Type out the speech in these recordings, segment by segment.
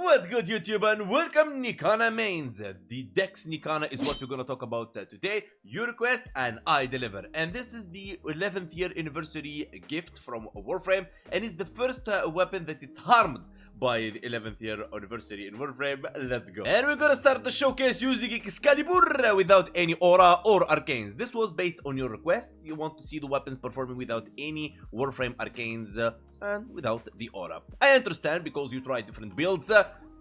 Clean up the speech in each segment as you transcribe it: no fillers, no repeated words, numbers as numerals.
What's good, YouTube, and welcome Nikana mains. The Dex Nikana is what we're gonna talk about today. You request and I deliver. And this is the 11th year anniversary gift from Warframe, and it's the first weapon that it's harmed by the 11th year anniversary in Warframe. Let's go. And we're gonna start the showcase using Excalibur without any aura or arcanes. This was based on your request. You want to see the weapons performing without any Warframe arcanes and without the aura. I understand because you try different builds.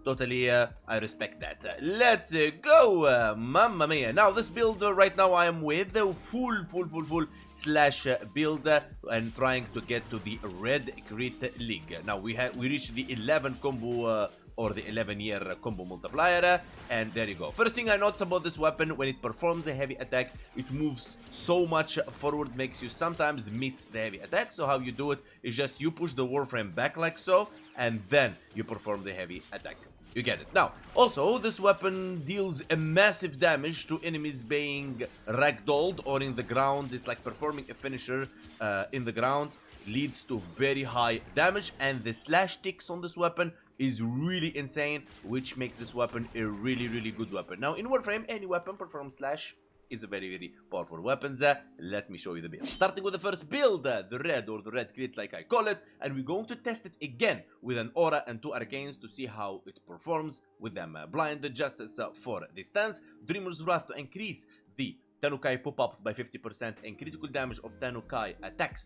Totally, I respect that. Let's go, mamma mia. Now, this build right now I am with full slash build and trying to get to the Red Crit League. Now, we reached the 11 combo or the 11-year combo multiplier, and there you go. First thing I notice about this weapon, when it performs a heavy attack, it moves so much forward, makes you sometimes miss the heavy attack. So how you do it is just you push the Warframe back like so, and then you perform the heavy attack. You get it. Now, also, this weapon deals a massive damage to enemies being ragdolled or in the ground. It's like performing a finisher in the ground, leads to very high damage, and the slash ticks on this weapon is really insane, which makes this weapon a really good weapon. Now, in Warframe, any weapon performs slash is a very powerful weapon. Let me show you the build. Starting with the first build, the red or the red crit like I call it, and we're going to test it again with an aura and 2 arcanes to see how it performs with them. Blind Justice for the stance, Dreamer's Wrath to increase the Tanukai pop-ups by 50% and critical damage of Tanukai attacks.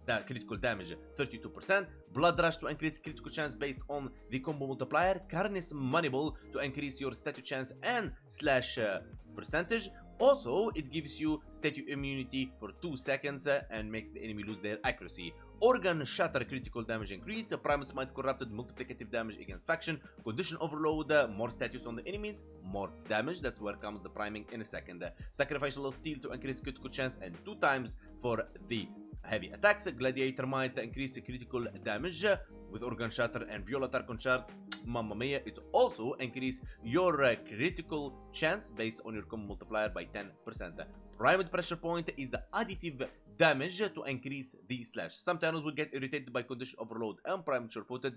The critical damage 32%, Blood Rush to increase critical chance based on the combo multiplier, Carnage Moneyball to increase your statue chance and slash percentage. Also, it gives you statue immunity for 2 seconds and makes the enemy lose their accuracy. Organ Shatter critical damage increase, Primal Smite corrupted multiplicative damage against faction, Condition Overload, more statues on the enemies, more damage. That's where comes the priming in a second. Sacrificial Steel to increase critical chance and 2 times for the heavy attacks. Gladiator Might increase critical damage with Organ Shatter and Viola Tarkon Shard. Mamma mia, it also increase your critical chance based on your combo multiplier by 10%. Primed Pressure Point is additive damage to increase the slash. Some Thanos will get irritated by Condition Overload and Primed Sure-Footed.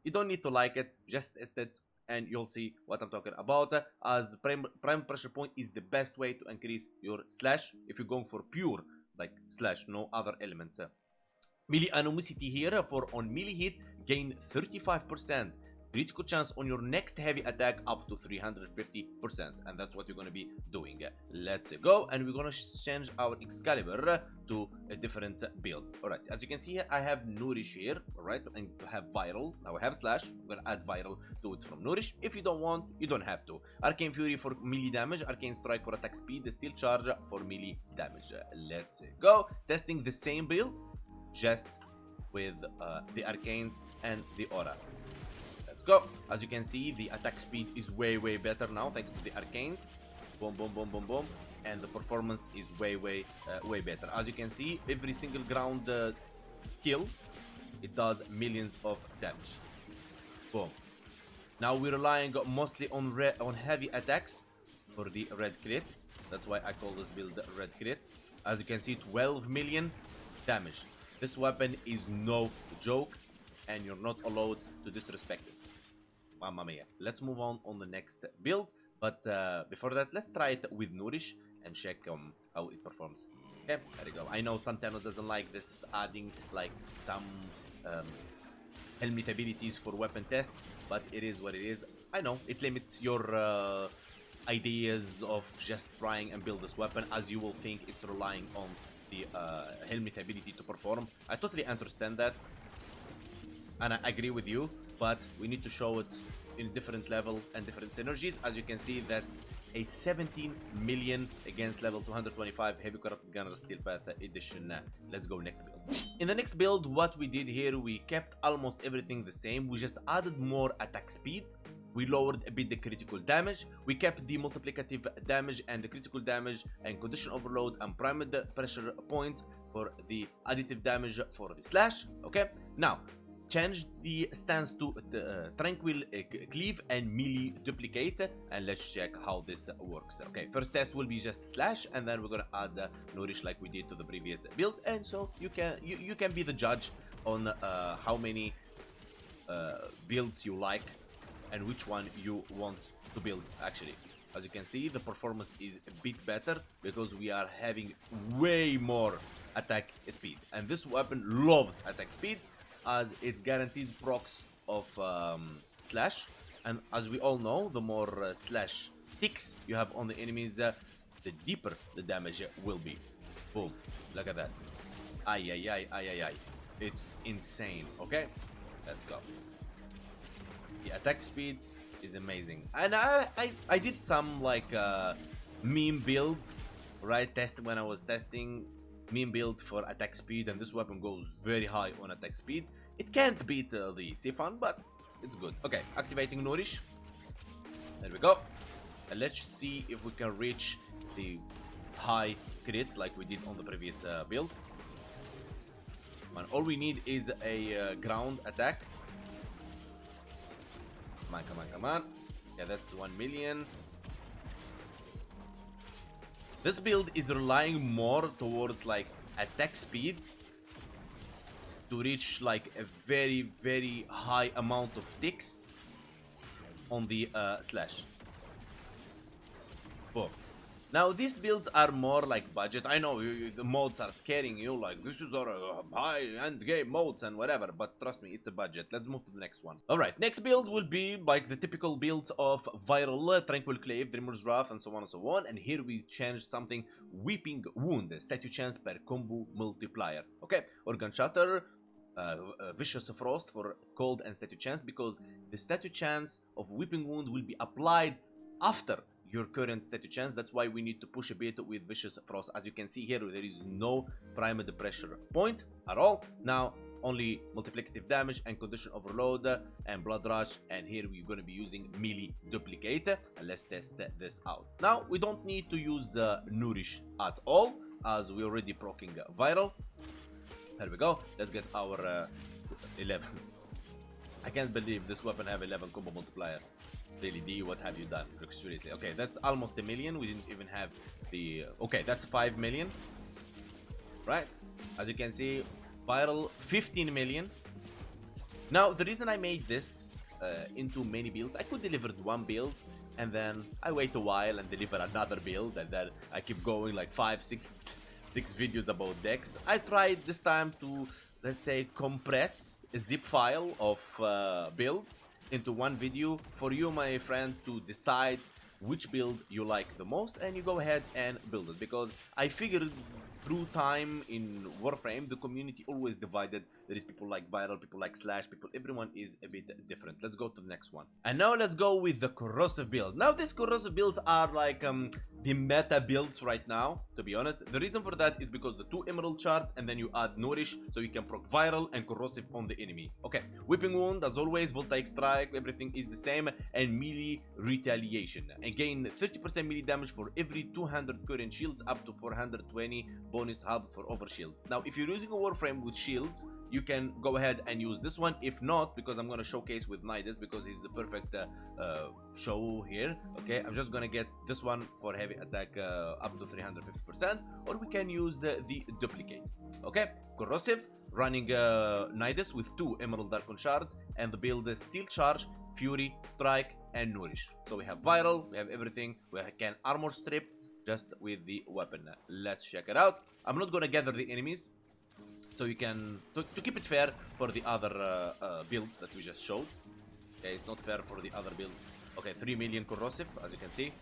You don't need to like it, just test it and you'll see what I'm talking about, as Primed Pressure Point is the best way to increase your slash if you're going for pure like slash, no other elements. Melee Anomicity here for on melee hit, gain 35%. Critical chance on your next heavy attack up to 350%, and that's what you're going to be doing. Let's go, and we're going to change our Excalibur to a different build. Alright, as you can see here, I have Nourish here, alright, and I have Viral. Now I have Slash. I'm going to add Viral to it from Nourish. If you don't want, you don't have to. Arcane Fury for melee damage, Arcane Strike for attack speed, Steel Charge for melee damage. Let's go. Testing the same build, just with the Arcanes and the Aura. Let's go. As you can see, the attack speed is way better now thanks to the arcanes. Boom, and the performance is way better. As you can see, every single ground kill, it does millions of damage. Boom. Now we're relying mostly on heavy attacks for the red crits. That's why I call this build red crits. As you can see, 12 million damage. This weapon is no joke, and you're not allowed to disrespect it. Mamma mia. Let's move on the next build, but before that, let's try it with Nourish and check how it performs. Okay, there you go. I know some Thanos doesn't like this, adding like some helmet abilities for weapon tests, but it is what it is. I know it limits your ideas of just trying and build this weapon, as you will think it's relying on the helmet ability to perform. I totally understand that, and I agree with you, but we need to show it in a different level and different synergies. As you can see, that's a 17 million against level 225 Heavy Corrupted Gunner Steel Path Edition. Let's go next build. In the next build, what we did here, we kept almost everything the same. We just added more attack speed. We lowered a bit the critical damage. We kept the multiplicative damage and the critical damage and Condition Overload and Primed Pressure Point for the additive damage for the slash. Okay, now change the stance to Tranquil Cleave and Melee Duplicate, and let's check how this works. Okay, first test will be just slash, and then we're gonna add Nourish like we did to the previous build, and so you can be the judge on how many builds you like and which one you want to build actually. As you can see, the performance is a bit better because we are having way more attack speed, and this weapon loves attack speed as it guarantees procs of slash, and as we all know, the more slash ticks you have on the enemies, the deeper the damage will be. Boom, look at that. Ay ay ay ay ay ay, it's insane. Okay, let's go. The attack speed is amazing, and I did some like meme build, right? When I was testing meme build for attack speed, and this weapon goes very high on attack speed. It can't beat the Siphon, but it's good. Okay, activating Nourish. There we go. And let's see if we can reach the high crit like we did on the previous build. And all we need is a ground attack. Come on, come on, come on. Yeah, that's 1 million. This build is relying more towards like attack speed to reach like a very, very high amount of ticks on the slash. Boom. Now these builds are more like budget. I know the modes are scaring you, like this is our high-end game modes and whatever, but trust me, it's a budget. Let's move to the next one. Alright, next build will be like the typical builds of Viral, Tranquil Clave, Dreamer's Wrath, and so on and so on. And here we changed something: Weeping Wound, statue chance per combo multiplier. Okay, Organ Shatter, Vicious Frost for cold and statue chance, because the statue chance of Weeping Wound will be applied after your current statue chance. That's why we need to push a bit with Vicious Frost. As you can see here, there is no primed pressure point at all. Now only multiplicative damage and condition overload and blood rush, and here we're going to be using melee duplicate. And let's test this out. Now we don't need to use Nourish at all, as we're already proccing Viral. There we go. Let's get our 11. I can't believe this weapon have 11 combo multiplier. Daily D, what have you done? Look, seriously. Okay, that's almost a million. We didn't even have the... Okay, that's 5 million. Right? As you can see, Viral 15 million. Now, the reason I made this into many builds, I could deliver one build, and then I wait a while and deliver another build, and then I keep going like 5, 6 videos about Dex. I tried this time to, let's say, compress a zip file of builds into one video for you, my friend, to decide which build you like the most, and you go ahead and build it. Because I figured through time in Warframe, the community always divided. There is people like Viral, people like Slash, people, everyone is a bit different. Let's go to the next one. And now let's go with the corrosive build. Now these corrosive builds are like the meta builds right now, to be honest. The reason for that is because the 2 emerald shards, and then you add Nourish, so you can proc Viral and corrosive on the enemy. Okay, Whipping Wound, as always, Voltaic Strike, everything is the same, and melee retaliation. Again, 30% melee damage for every 200 current shields, up to 420 bonus half for overshield. Now, if you're using a Warframe with shields, you can go ahead and use this one. If not, because I'm gonna showcase with Nidus, because he's the perfect show here. Okay, I'm just gonna get this one for heavy attack up to 350%, or we can use the duplicate. Okay, corrosive, running Nidus with 2 emerald darkon shards, and the build Steel Charge, Fury, Strike, and Nourish. So we have Viral, we have everything. We can armor strip just with the weapon. Let's check it out. I'm not gonna gather the enemies, so you can, to keep it fair for the other builds that we just showed. Okay, it's not fair for the other builds. Okay, 3 million corrosive, as you can see.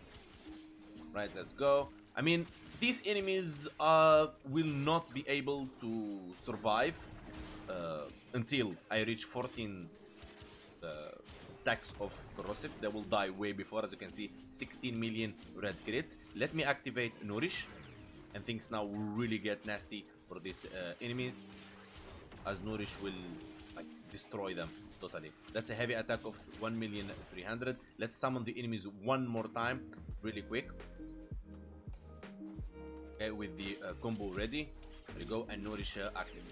Right, let's go. I mean, these enemies will not be able to survive until I reach 14 stacks of corrosive. They will die way before. As you can see, 16 million red crits. Let me activate Nourish, and things now will really get nasty for these enemies, as Nourish will like destroy them totally. That's a heavy attack of 1,300,000. Let's summon the enemies one more time really quick. Okay, with the combo ready. There we go, and Nourish active.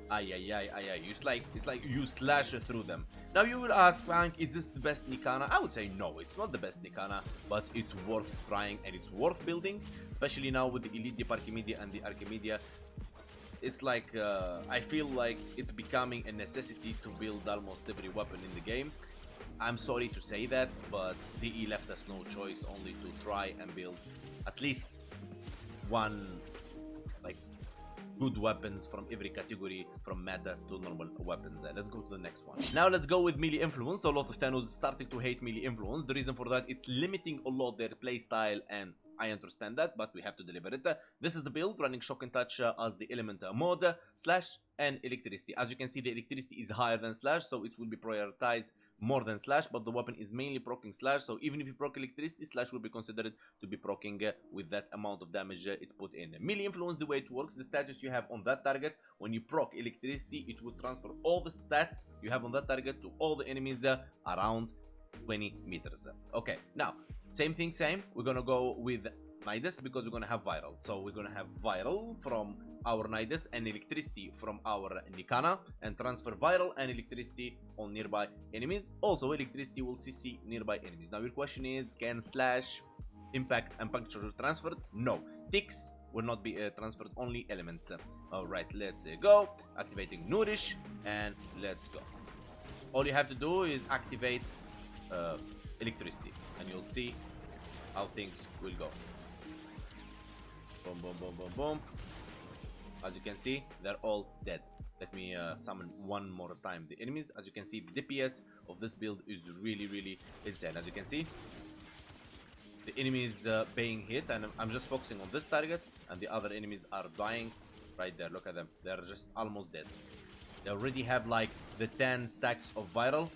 Ay ay ay ay ay. It's like you slash through them. Now you will ask, Frank, is this the best Nikana? I would say no, it's not the best Nikana, but it's worth trying and it's worth building, especially now with the Elite, the Parkimedia, and the Archimedia. it's like I feel like it's becoming a necessity to build almost every weapon in the game. I'm sorry to say that, but DE left us no choice only to try and build at least one like good weapons from every category, from meta to normal weapons. Let's go to the next one. Now let's go with melee influence. A lot of Thanos starting to hate melee influence. The reason for that, it's limiting a lot their playstyle, and I understand that, but we have to deliver it. This is the build running shock and touch as the element mode, slash and electricity. As you can see, the electricity is higher than slash, so it will be prioritized more than slash, but the weapon is mainly proccing slash, so even if you proc electricity, slash will be considered to be proccing with that amount of damage it put in. Melee influence, the way it works, the status you have on that target, when you proc electricity, it will transfer all the stats you have on that target to all the enemies around 20 meters. Okay, now same thing, we're gonna go with Nidus because we're gonna have viral. So we're gonna have viral from our Nidus and electricity from our Nikana, and transfer viral and electricity on nearby enemies. Also, electricity will CC nearby enemies. Now your question is, can slash, impact and puncture transferred? No. Ticks will not be transferred, only elements. Alright, let's go. Activating Nourish, and let's go. All you have to do is activate electricity, and you'll see how things will go. Boom, boom, boom, boom, boom. As you can see, they're all dead. Let me summon one more time the enemies. As you can see, the DPS of this build is really insane. As you can see, the enemies being hit, and I'm just focusing on this target, and the other enemies are dying right there. Look at them. They're just almost dead. They already have like the 10 stacks of viral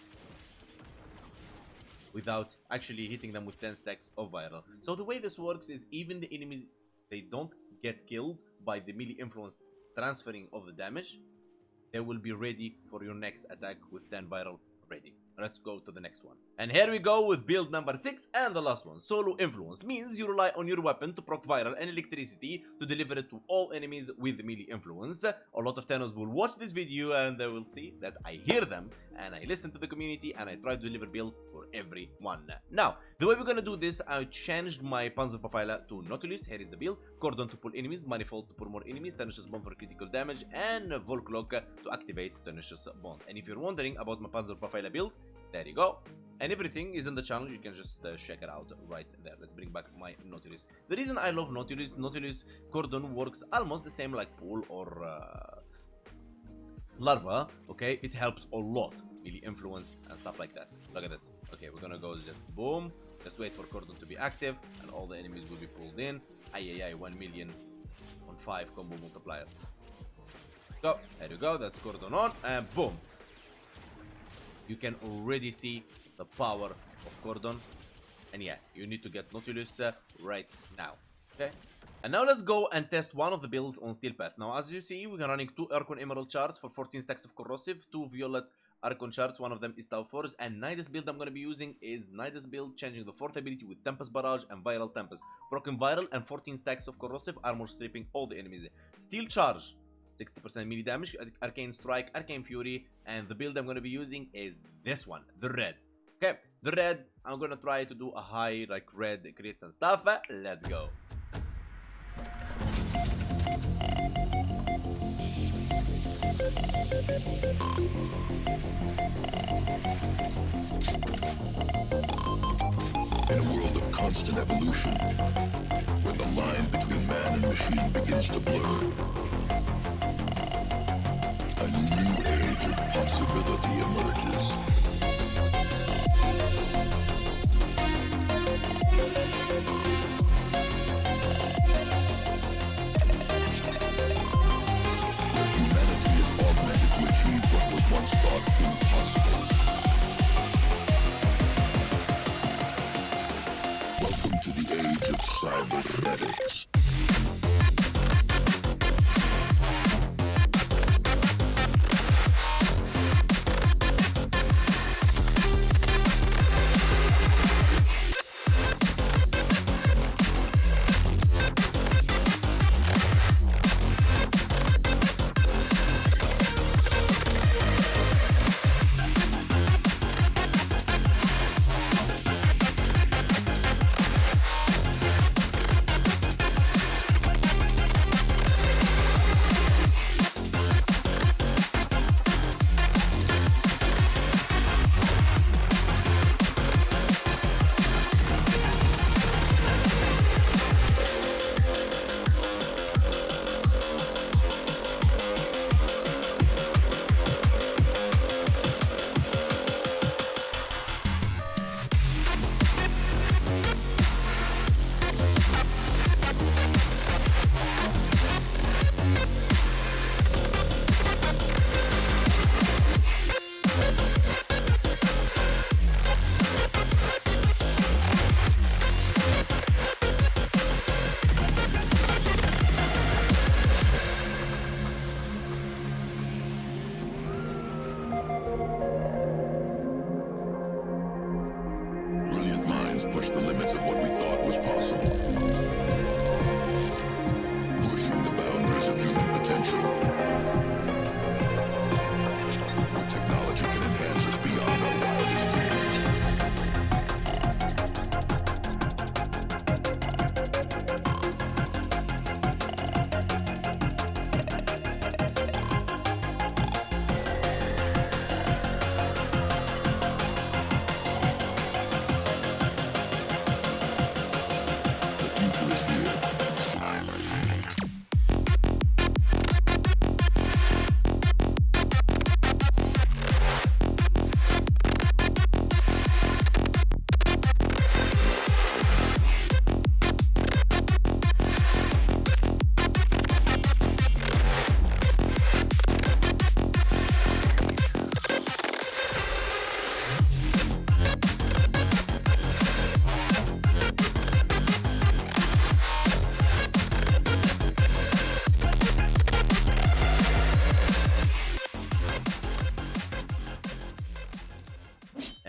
without actually hitting them with 10 stacks of viral. So the way this works is, even the enemies, they don't get killed by the melee influence transferring of the damage, they will be ready for your next attack with 10 viral ready. Let's go to the next one. And here we go with build number 6 and the last one. Solo influence means you rely on your weapon to proc viral and electricity to deliver it to all enemies with melee influence. A lot of Thanos will watch this video and they will see that I hear them and I listen to the community and I try to deliver builds for everyone. Now, the way we're gonna do this, I changed my Panzer Profiler to Nautilus. Here is the build. Cordon to pull enemies, Manifold to pull more enemies, Tenacious Bond for critical damage, and Volclock to activate Tenacious Bond. And if you're wondering about my Panzer Profiler build, there you go. And everything is in the channel, you can just check it out right there. Let's bring back my Nautilus. The reason I love Nautilus Cordon works almost the same like Pool or Larva, okay? It helps a lot, melee influence and stuff like that. Look at this. Okay, we're gonna go just boom. Just wait for Cordon to be active and all the enemies will be pulled in. 1 million on 5 combo multipliers. So, there you go, that's Cordon on, and boom. You can already see the power of Cordon. And yeah, you need to get Nautilus right now. Okay? And now let's go and test one of the builds on Steel Path. Now, as you see, we're running 2 Archon Emerald shards for 14 stacks of Corrosive, 2 Violet Archon shards, one of them is Tau Forge, and Nidus build I'm going to be using is Nidus build, changing the 4th ability with Tempest Barrage and Viral Tempest. Broken Viral and 14 stacks of Corrosive, armor stripping all the enemies. Steel Charge, 60% melee damage, Arcane Strike, Arcane Fury, and the build I'm going to be using is this one, the red. Okay, the red, I'm going to try to do a high, like red crits and stuff. Let's go. In a world of constant evolution, where the line between man and machine begins to blur, a new age of possibility emerges. Where humanity is augmented to achieve what was once thought impossible. Welcome to the age of cybernetics.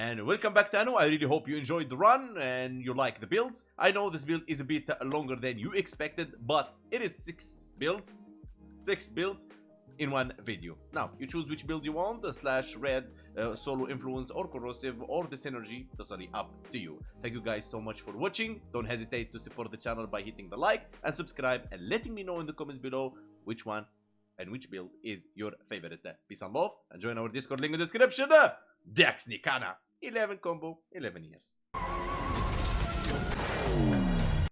And welcome back, Tanu. I really hope you enjoyed the run and you like the builds. I know this build is a bit longer than you expected, but it is 6 builds in one video. Now, you choose which build you want, slash red, solo influence, or corrosive, or the synergy, totally up to you. Thank you guys so much for watching. Don't hesitate to support the channel by hitting the like and subscribe and letting me know in the comments below which one and which build is your favorite. Peace and love, and join our Discord link in the description. Dex Nikana, 11 combo, 11 years.